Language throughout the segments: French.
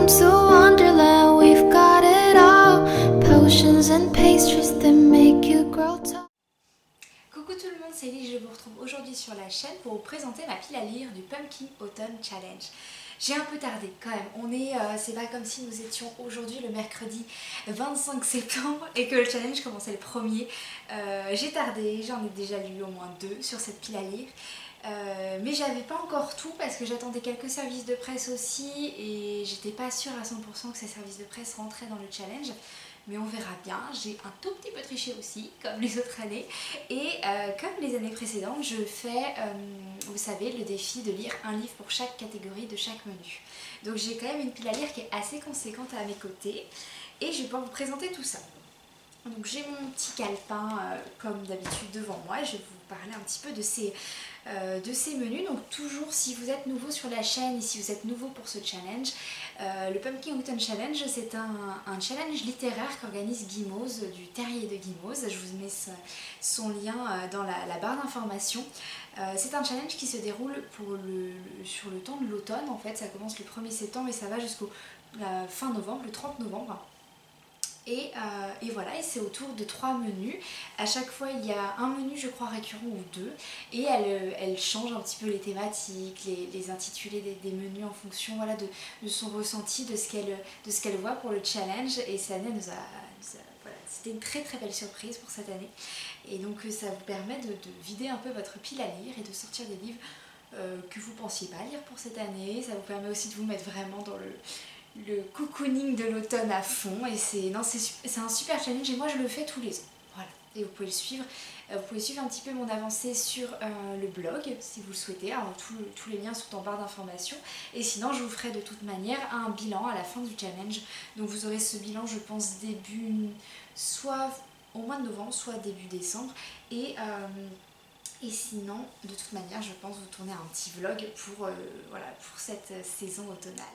Welcome to Wonderland, we've got it all. Potions and pastries that make you grow tall. Coucou tout le monde, c'est Ellie, je vous retrouve aujourd'hui sur la chaîne pour vous présenter ma pile à lire du Pumpkin Autumn Challenge. J'ai un peu tardé quand même, c'est pas comme si nous étions aujourd'hui le mercredi 25 septembre et que le challenge commençait le 1er. J'ai tardé, j'en ai déjà lu au moins 2 sur cette pile à lire. Mais j'avais pas encore tout parce que j'attendais quelques services de presse aussi et j'étais pas sûre à 100% que ces services de presse rentraient dans le challenge. Mais on verra bien, j'ai un tout petit peu triché aussi, comme les autres années. Et comme les années précédentes, je fais, vous savez, le défi de lire un livre pour chaque catégorie de chaque menu. Donc j'ai quand même une pile à lire qui est assez conséquente à mes côtés. Et je vais pouvoir vous présenter tout ça. Donc j'ai mon petit calepin comme d'habitude devant moi, je vais vous parler un petit peu de ces menus. Donc toujours si vous êtes nouveau sur la chaîne et si vous êtes nouveau pour ce challenge, le Pumpkin Autumn Challenge c'est un challenge littéraire qu'organise Guimauze du Terrier de Guimauze. Je vous mets son lien dans la barre d'information. C'est un challenge qui se déroule sur le temps de l'automne en fait, ça commence le 1er septembre et ça va jusqu'au fin novembre, le 30 novembre. Et voilà, et c'est autour de 3 menus. À chaque fois il y a un menu je crois récurrent ou 2 et elle change un petit peu les thématiques, les intitulés des menus en fonction voilà, de son ressenti, de ce qu'elle voit pour le challenge. Et cette année voilà, c'était une très très belle surprise pour cette année. Et donc ça vous permet de vider un peu votre pile à lire et de sortir des livres que vous ne pensiez pas lire pour cette année. Ça vous permet aussi de vous mettre vraiment dans le cocooning de l'automne à fond. Et c'est un super challenge et moi je le fais tous les ans. Voilà. Et vous pouvez le suivre. Vous pouvez suivre un petit peu mon avancée sur le blog si vous le souhaitez. Alors tous les liens sont en barre d'information. Et sinon je vous ferai de toute manière un bilan à la fin du challenge. Donc vous aurez ce bilan je pense début, soit au mois de novembre, soit début décembre. Et sinon, de toute manière, je pense vous tourner un petit vlog pour cette saison automnale.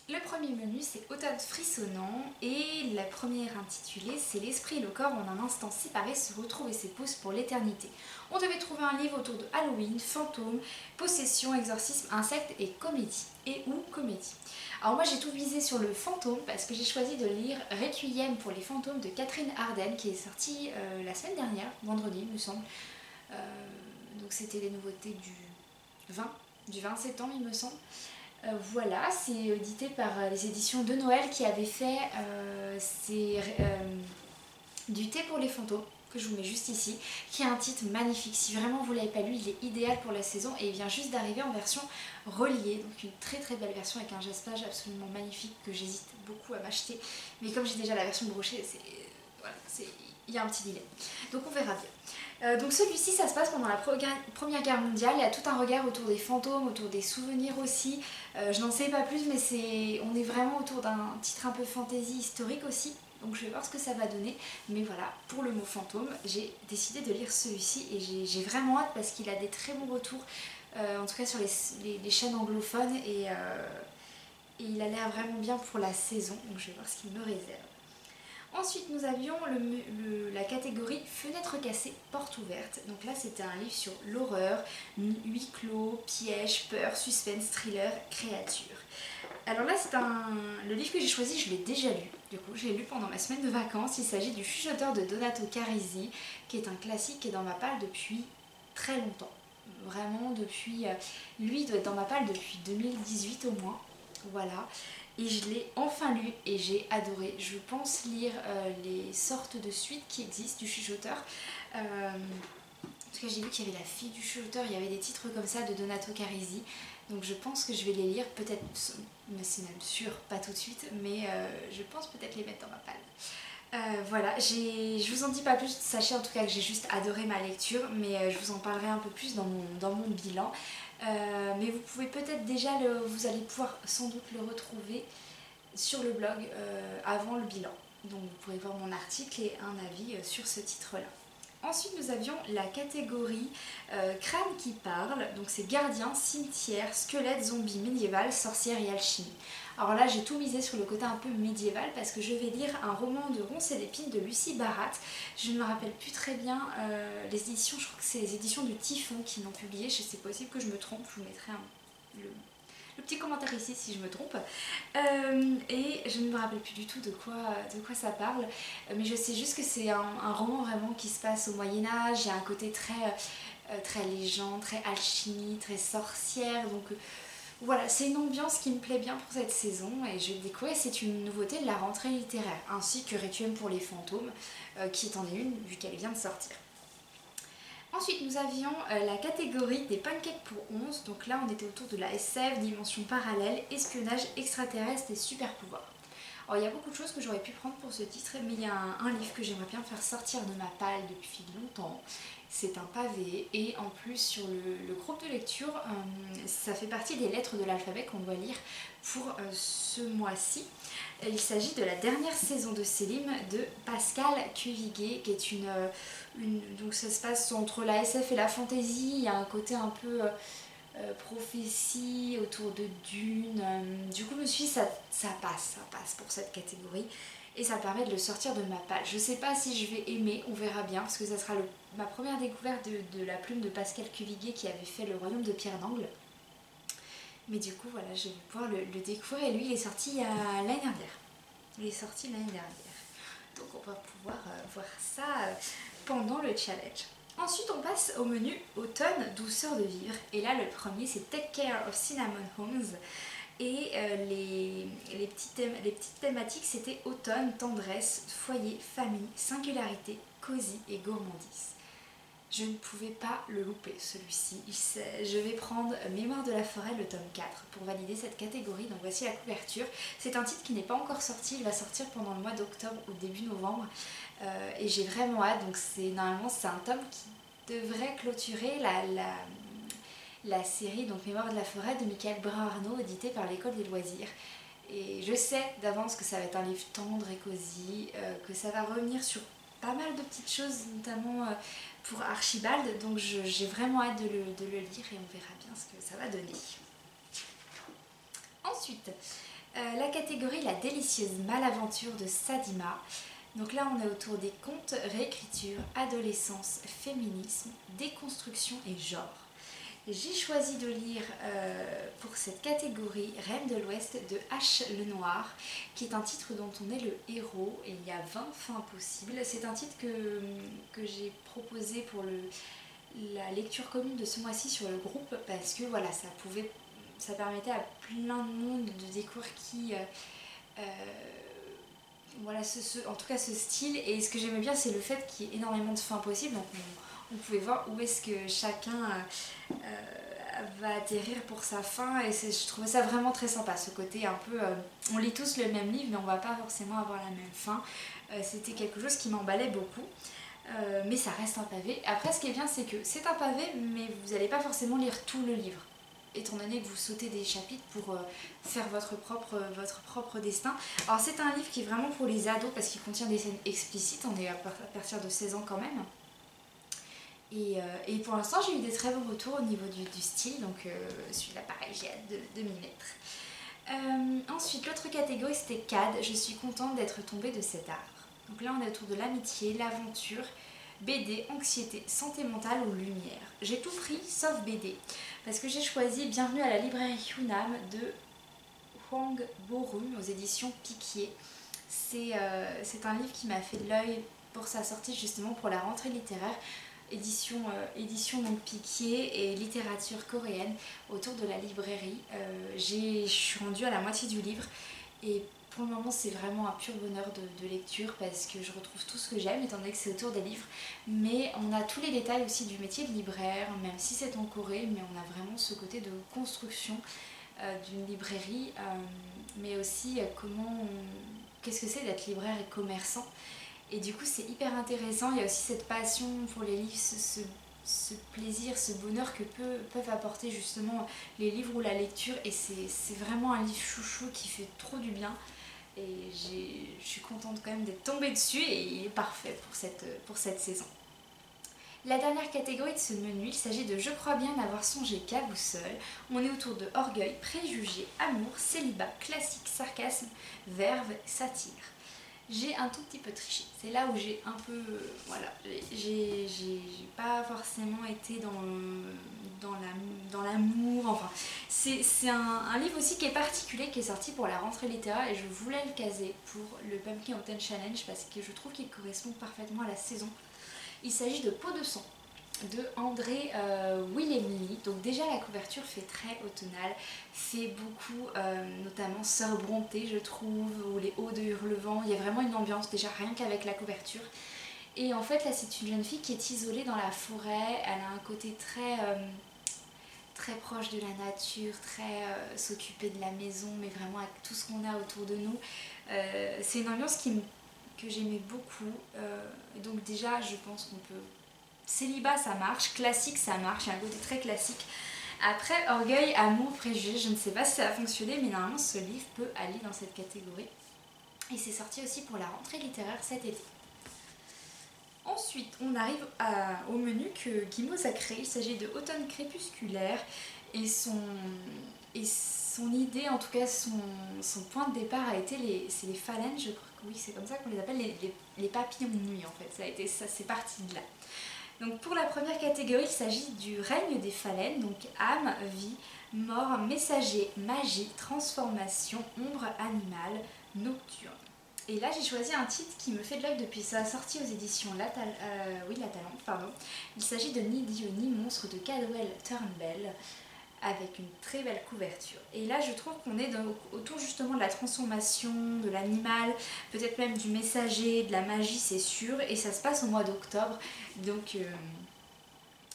Le premier menu c'est Automne frissonnant et la première intitulée c'est L'esprit et le corps en un instant séparés se retrouvent et s'épousent pour l'éternité. On devait trouver un livre autour de Halloween, fantômes, possession, exorcisme, insectes et comédie. Et ou comédie. Alors moi j'ai tout visé sur le fantôme parce que j'ai choisi de lire Requiem pour les fantômes de Catherine Arden qui est sortie la semaine dernière, vendredi il me semble. Donc c'était les nouveautés du 20 septembre il me semble. Voilà, c'est édité par les éditions de Noël qui avaient fait du thé pour les fantômes, que je vous mets juste ici, qui a un titre magnifique. Si vraiment vous ne l'avez pas lu, il est idéal pour la saison et il vient juste d'arriver en version reliée. Donc une très très belle version avec un jaspage absolument magnifique que j'hésite beaucoup à m'acheter. Mais comme j'ai déjà la version brochée, il y a un petit dilemme. Donc on verra bien. Donc celui-ci ça se passe pendant la Première Guerre mondiale, il y a tout un regard autour des fantômes, autour des souvenirs aussi. Je n'en sais pas plus mais on est vraiment autour d'un titre un peu fantasy historique aussi. Donc je vais voir ce que ça va donner. Mais voilà, pour le mot fantôme, j'ai décidé de lire celui-ci et j'ai vraiment hâte parce qu'il a des très bons retours, en tout cas sur les chaînes anglophones et il a l'air vraiment bien pour la saison. Donc je vais voir ce qu'il me réserve. Ensuite nous avions la catégorie fenêtre cassée, porte ouverte. Donc là c'était un livre sur l'horreur, huis clos, piège, peur, suspense, thriller, créature. Alors là le livre que j'ai choisi je l'ai déjà lu. Du coup je l'ai lu pendant ma semaine de vacances. Il s'agit du Chuchoteur de Donato Carisi qui est un classique qui est dans ma palle depuis très longtemps. Vraiment depuis, lui doit être dans ma palle depuis 2018 au moins. Voilà. Et je l'ai enfin lu et j'ai adoré. Je pense lire les sortes de suites qui existent du chuchoteur. En tout cas j'ai vu qu'il y avait La fille du chuchoteur, il y avait des titres comme ça de Donato Carisi. Donc je pense que je vais les lire, peut-être, mais c'est même sûr, pas tout de suite, mais je pense peut-être les mettre dans ma palle. Voilà, je vous en dis pas plus, sachez en tout cas que j'ai juste adoré ma lecture, mais je vous en parlerai un peu plus dans mon bilan. Mais vous pouvez peut-être déjà, vous allez pouvoir sans doute le retrouver sur le blog avant le bilan. Donc vous pourrez voir mon article et un avis sur ce titre-là. Ensuite nous avions la catégorie crâne qui parle, donc c'est gardien, cimetière, squelette, zombie, médiéval, sorcière et alchimie. Alors là j'ai tout misé sur le côté un peu médiéval parce que je vais lire un roman de Ronces et d'Épines de Lucie Barat. Je ne me rappelle plus très bien les éditions, je crois que c'est les éditions du Typhon qui l'ont publié, c'est possible que je me trompe, je vous mettrai le petit commentaire ici si je me trompe. Et je ne me rappelle plus du tout de quoi ça parle, mais je sais juste que c'est un roman vraiment qui se passe au Moyen-Âge. Il y a un côté très légende, très alchimie, très sorcière, donc voilà, c'est une ambiance qui me plaît bien pour cette saison et je vais le découvrir. C'est une nouveauté de la rentrée littéraire, ainsi que Requiem pour les fantômes, qui est en est une vu qu'elle vient de sortir. Ensuite, nous avions la catégorie des pancakes pour 11. Donc là, on était autour de la SF, dimension parallèle, espionnage extraterrestre et super pouvoir. Alors, il y a beaucoup de choses que j'aurais pu prendre pour ce titre, mais il y a un livre que j'aimerais bien faire sortir de ma palle depuis longtemps. C'est un pavé et en plus sur le groupe de lecture, ça fait partie des lettres de l'alphabet qu'on doit lire pour ce mois-ci. Il s'agit de la dernière saison de Selim de Pascal Cuviguet, qui est donc ça se passe entre la SF et la fantasy. Il y a un côté un peu prophétie autour de Dune. Du coup, je me suis dit, ça passe pour cette catégorie. Et ça permet de le sortir de ma palle. Je sais pas si je vais aimer, on verra bien, parce que ça sera ma première découverte de la plume de Pascal Cuviguet qui avait fait Le Royaume de Pierre d'Angle. Mais du coup, voilà, je vais pouvoir le découvrir. Et lui, il est sorti l'année dernière. Il est sorti l'année dernière. Donc on va pouvoir voir ça pendant le challenge. Ensuite, on passe au menu automne, douceur de vivre. Et là, le premier, c'est Take Care of Cinnamon Homes. Et les petites thématiques, c'était automne, tendresse, foyer, famille, singularité, cosy et gourmandise. Je ne pouvais pas le louper celui-ci. Je vais prendre Mémoire de la forêt, le tome 4, pour valider cette catégorie. Donc voici la couverture. C'est un titre qui n'est pas encore sorti, il va sortir pendant le mois d'octobre ou début novembre. Et j'ai vraiment hâte. Donc normalement c'est un tome qui devrait clôturer la série donc Mémoire de la forêt de Michael Brun-Arnaud, édité par l'École des loisirs. Et je sais d'avance que ça va être un livre tendre et cosy, que ça va revenir sur pas mal de petites choses, notamment pour Archibald, donc j'ai vraiment hâte de le lire et on verra bien ce que ça va donner. Ensuite, la catégorie La délicieuse malaventure de Sadima. Donc là on est autour des contes, réécriture, adolescence, féminisme, déconstruction et genre. J'ai choisi de lire pour cette catégorie Reine de l'Ouest de H. Lenoir, qui est un titre dont on est le héros et il y a 20 fins possibles. C'est un titre que j'ai proposé pour la lecture commune de ce mois-ci sur le groupe parce que voilà, ça permettait à plein de monde de découvrir voilà, en tout cas ce style. Et ce que j'aimais bien, c'est le fait qu'il y ait énormément de fins possibles. Donc on pouvait voir où est-ce que chacun va atterrir pour sa fin et je trouvais ça vraiment très sympa, ce côté un peu on lit tous le même livre mais on va pas forcément avoir la même fin. C'était quelque chose qui m'emballait beaucoup, mais ça reste un pavé. Après ce qui est bien, c'est que c'est un pavé mais vous n'allez pas forcément lire tout le livre étant donné que vous sautez des chapitres pour faire votre propre destin. Alors c'est un livre qui est vraiment pour les ados parce qu'il contient des scènes explicites, on est à partir de 16 ans quand même. Et pour l'instant j'ai eu des très bons retours au niveau du style, donc celui-là pareil, j'ai hâte de m'y mettre. Ensuite l'autre catégorie c'était CAD, je suis contente d'être tombée de cet arbre. Donc là on est autour de l'amitié, l'aventure, BD, anxiété, santé mentale ou lumière. J'ai tout pris sauf BD, parce que j'ai choisi Bienvenue à la librairie Hunam de Huang Borum aux éditions Piquier. C'est un livre qui m'a fait de l'œil pour sa sortie justement pour la rentrée littéraire. Édition donc Piquier et littérature coréenne autour de la librairie. Je suis rendue à la moitié du livre et pour le moment c'est vraiment un pur bonheur de lecture parce que je retrouve tout ce que j'aime étant donné que c'est autour des livres, mais on a tous les détails aussi du métier de libraire, même si c'est en Corée, mais on a vraiment ce côté de construction d'une librairie, mais aussi qu'est-ce que c'est d'être libraire et commerçant. Et du coup c'est hyper intéressant, il y a aussi cette passion pour les livres, ce plaisir, ce bonheur que peuvent apporter justement les livres ou la lecture. Et c'est vraiment un livre chouchou qui fait trop du bien. Et je suis contente quand même d'être tombée dessus et il est parfait pour cette saison. La dernière catégorie de ce menu, il s'agit de Je crois bien n'avoir songé qu'à vous seul. On est autour de orgueil, préjugés, amour, célibat, classique, sarcasme, verve, satire. j'ai un tout petit peu triché. C'est là où j'ai un peu, voilà, j'ai pas forcément été dans l'amour, enfin, c'est un livre aussi qui est particulier, qui est sorti pour la rentrée littéraire et je voulais le caser pour le Pumpkin Autumn Challenge parce que je trouve qu'il correspond parfaitement à la saison. Il s'agit de Peau de sang de André Willemly. Donc déjà la couverture fait très automnale, fait beaucoup notamment Sœur Brontë je trouve, ou les Hauts de Hurlevent, il y a vraiment une ambiance déjà rien qu'avec la couverture. Et en fait là c'est une jeune fille qui est isolée dans la forêt, elle a un côté très proche de la nature, très s'occuper de la maison, mais vraiment avec tout ce qu'on a autour de nous. C'est une ambiance que j'aimais beaucoup, et donc déjà je pense qu'on peut... Célibat ça marche, classique ça marche, il y a un côté très classique. Après orgueil, amour, préjugé, je ne sais pas si ça a fonctionné mais normalement ce livre peut aller dans cette catégorie. Et c'est sorti aussi pour la rentrée littéraire cet été. Ensuite on arrive au menu que Guimauve a créé, il s'agit de Automne crépusculaire et son idée, en tout cas son point de départ a été c'est les phalènes, je crois que oui c'est comme ça qu'on les appelle, les papillons de nuit en fait, c'est parti de là. Donc pour la première catégorie, il s'agit du règne des phalènes, donc âme, vie, mort, messager, magie, transformation, ombre animale, nocturne. Et là j'ai choisi un titre qui me fait de l'œil depuis sa sortie aux éditions La Talente, pardon. Il s'agit de Ni Dieu ni monstre de Cadwell Turnbull, avec une très belle couverture. Et là je trouve qu'on est autour justement de la transformation, de l'animal, peut-être même du messager, de la magie c'est sûr, et ça se passe au mois d'octobre, donc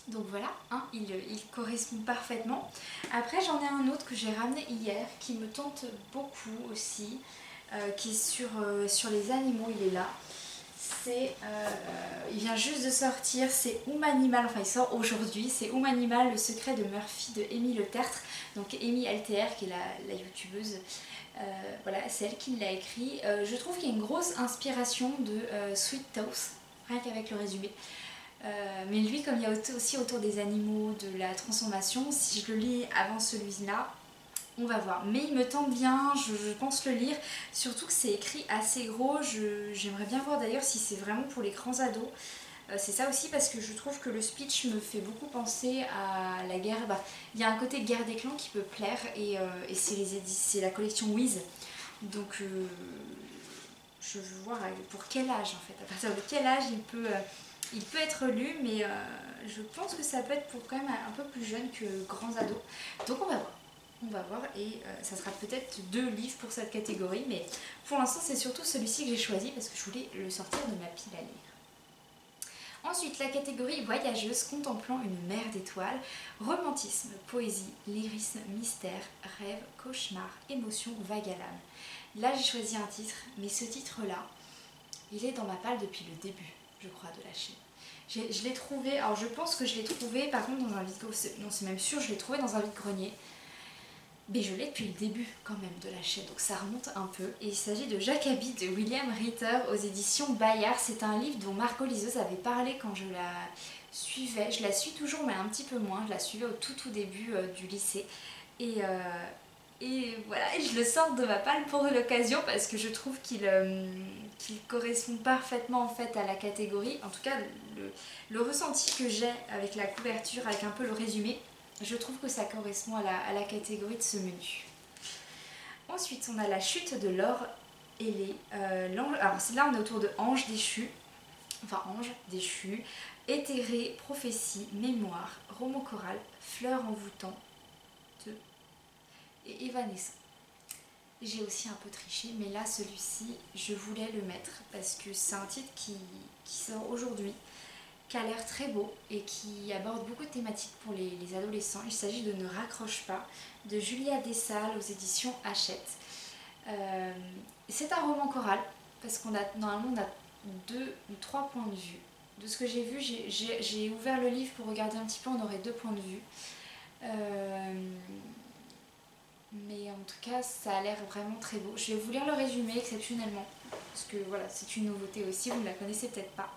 voilà, hein, il correspond parfaitement. Après j'en ai un autre que j'ai ramené hier, qui me tente beaucoup aussi, qui est sur les animaux, il est là. Il vient juste de sortir, c'est Animal, enfin il sort aujourd'hui, c'est Animal, le secret de Murphy de Amy Le Tertre, donc Amy LTR qui est la youtubeuse, voilà, c'est elle qui l'a écrit. Je trouve qu'il y a une grosse inspiration de Sweet Toast, rien qu'avec le résumé. Mais lui, comme il y a aussi autour des animaux, de la transformation, si je le lis avant celui-là, on va voir, mais il me tente bien, je pense le lire, surtout que c'est écrit assez gros, j'aimerais bien voir d'ailleurs si c'est vraiment pour les grands ados. C'est ça aussi parce que je trouve que le speech me fait beaucoup penser à la guerre, il y a un côté guerre des clans qui peut plaire et c'est la collection Wiz, donc je veux voir pour quel âge en fait, à partir de quel âge il peut être lu, mais je pense que ça peut être pour quand même un peu plus jeune que grands ados, donc on va voir. On va voir et ça sera peut-être 2 livres pour cette catégorie, mais pour l'instant c'est surtout celui-ci que j'ai choisi parce que je voulais le sortir de ma pile à lire. Ensuite la catégorie voyageuse contemplant une mer d'étoiles, romantisme, poésie, lyrisme, mystère, rêve, cauchemar, émotion, vague à l'âme. Là j'ai choisi un titre, mais ce titre-là, il est dans ma palle depuis le début, je crois, de la chaîne. Je l'ai trouvé, alors je pense que je l'ai trouvé par contre dans un vide-grenier, non c'est même sûr, je l'ai trouvé dans un vide-grenier. Mais je l'ai depuis le début quand même de la chaîne, donc ça remonte un peu. Et il s'agit de Jacobi de William Ritter aux éditions Bayard. C'est un livre dont Margot Liseuse avait parlé quand je la suivais. Je la suis toujours mais un petit peu moins, je la suivais au tout début du lycée. Et voilà, et je le sors de ma palle pour l'occasion parce que je trouve qu'il correspond parfaitement en fait à la catégorie. En tout cas, le ressenti que j'ai avec la couverture, avec un peu le résumé, je trouve que ça correspond à la catégorie de ce menu. Ensuite, on a la chute de l'or ailé. Alors là, on est autour de ange déchu, éthéré, prophétie, mémoire, roman choral, fleurs envoûtant et évanescent. J'ai aussi un peu triché, mais là, celui-ci, je voulais le mettre parce que c'est un titre qui sort aujourd'hui, qui a l'air très beau et qui aborde beaucoup de thématiques pour les adolescents. Il s'agit de Ne raccroche pas, de Julia Dessalles aux éditions Hachette. C'est un roman choral, parce qu'on a normalement 2 ou 3 points de vue. De ce que j'ai vu, j'ai ouvert le livre pour regarder un petit peu, on aurait 2 points de vue. Mais en tout cas, ça a l'air vraiment très beau. Je vais vous lire le résumé exceptionnellement, parce que voilà, c'est une nouveauté aussi, vous ne la connaissez peut-être pas.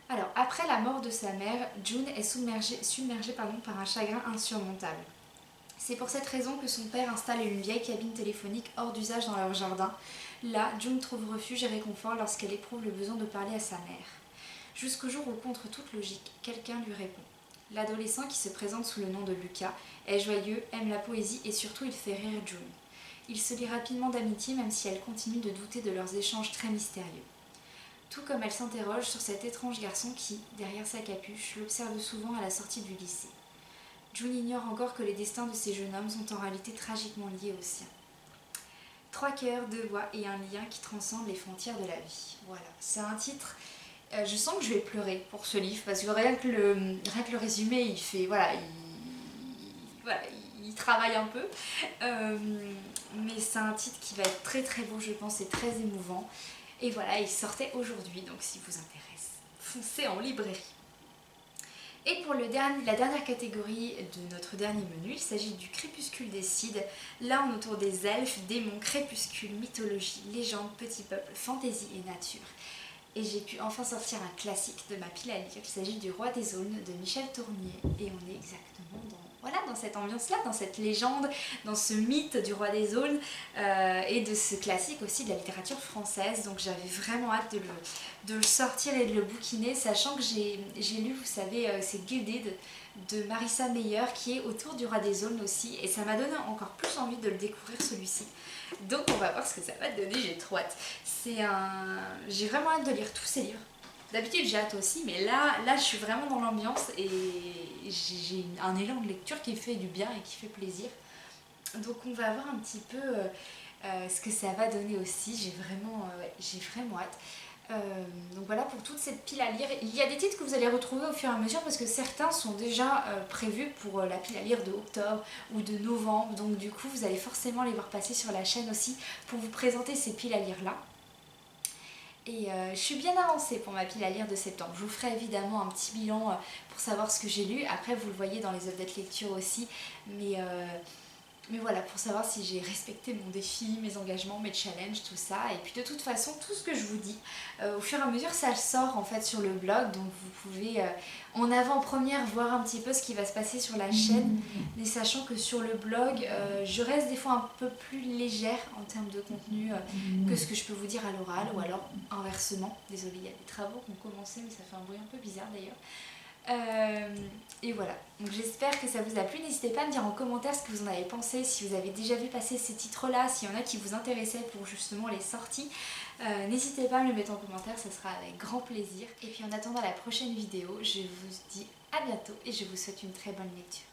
Alors, après la mort de sa mère, June est submergée par un chagrin insurmontable. C'est pour cette raison que son père installe une vieille cabine téléphonique hors d'usage dans leur jardin. Là, June trouve refuge et réconfort lorsqu'elle éprouve le besoin de parler à sa mère. Jusqu'au jour où, contre toute logique, quelqu'un lui répond. L'adolescent, qui se présente sous le nom de Lucas, est joyeux, aime la poésie et surtout il fait rire June. Ils se lient rapidement d'amitié même si elle continue de douter de leurs échanges très mystérieux. Tout comme elle s'interroge sur cet étrange garçon qui, derrière sa capuche, l'observe souvent à la sortie du lycée. June ignore encore que les destins de ces jeunes hommes sont en réalité tragiquement liés aux siens. 3 cœurs, 2 voix et un lien qui transcende les frontières de la vie. Voilà, c'est un titre. Je sens que je vais pleurer pour ce livre parce que rien que le résumé, il fait il travaille un peu. Mais c'est un titre qui va être très très beau, je pense, et très émouvant. Et voilà, il sortait aujourd'hui, donc si vous intéresse, foncez en librairie. Et pour la dernière catégorie de notre dernier menu, il s'agit du Crépuscule des Cides. Là, on est autour des elfes, démons, crépuscule, mythologie, légende, petit peuple, fantaisie et nature. Et j'ai pu enfin sortir un classique de ma pile à lire. Il s'agit du Roi des Aulnes de Michel Tournier. Et on est exactement dans cette ambiance-là, dans cette légende, dans ce mythe du Roi des Aulnes et de ce classique aussi de la littérature française. Donc j'avais vraiment hâte de le sortir et de le bouquiner, sachant que j'ai lu, vous savez, c'est Gilded de Marissa Meyer qui est autour du Roi des Aulnes aussi. Et ça m'a donné encore plus envie de le découvrir celui-ci. Donc on va voir ce que ça va donner, j'ai trop hâte. J'ai vraiment hâte de lire tous ces livres. D'habitude j'ai hâte aussi, mais là je suis vraiment dans l'ambiance et j'ai un élan de lecture qui fait du bien et qui fait plaisir. Donc on va voir un petit peu ce que ça va donner aussi, j'ai vraiment hâte. Donc voilà pour toute cette pile à lire. Il y a des titres que vous allez retrouver au fur et à mesure parce que certains sont déjà prévus pour la pile à lire de octobre ou de novembre. Donc du coup vous allez forcément les voir passer sur la chaîne aussi pour vous présenter ces piles à lire là. Et je suis bien avancée pour ma pile à lire de septembre. Je vous ferai évidemment un petit bilan pour savoir ce que j'ai lu. Après vous le voyez dans les updates lecture aussi. Mais voilà, pour savoir si j'ai respecté mon défi, mes engagements, mes challenges, tout ça. Et puis de toute façon, tout ce que je vous dis, au fur et à mesure, ça sort en fait sur le blog. Donc vous pouvez en avant-première voir un petit peu ce qui va se passer sur la chaîne. Mais sachant que sur le blog, je reste des fois un peu plus légère en termes de contenu que ce que je peux vous dire à l'oral. Ou alors inversement. Désolée, il y a des travaux qui ont commencé, mais ça fait un bruit un peu bizarre d'ailleurs. Et voilà, donc j'espère que ça vous a plu. N'hésitez pas à me dire en commentaire ce que vous en avez pensé, si vous avez déjà vu passer ces titres là, s'il y en a qui vous intéressaient pour justement les sorties. N'hésitez pas à me le mettre en commentaire, ça sera avec grand plaisir. Et puis en attendant la prochaine vidéo, je vous dis à bientôt et je vous souhaite une très bonne lecture.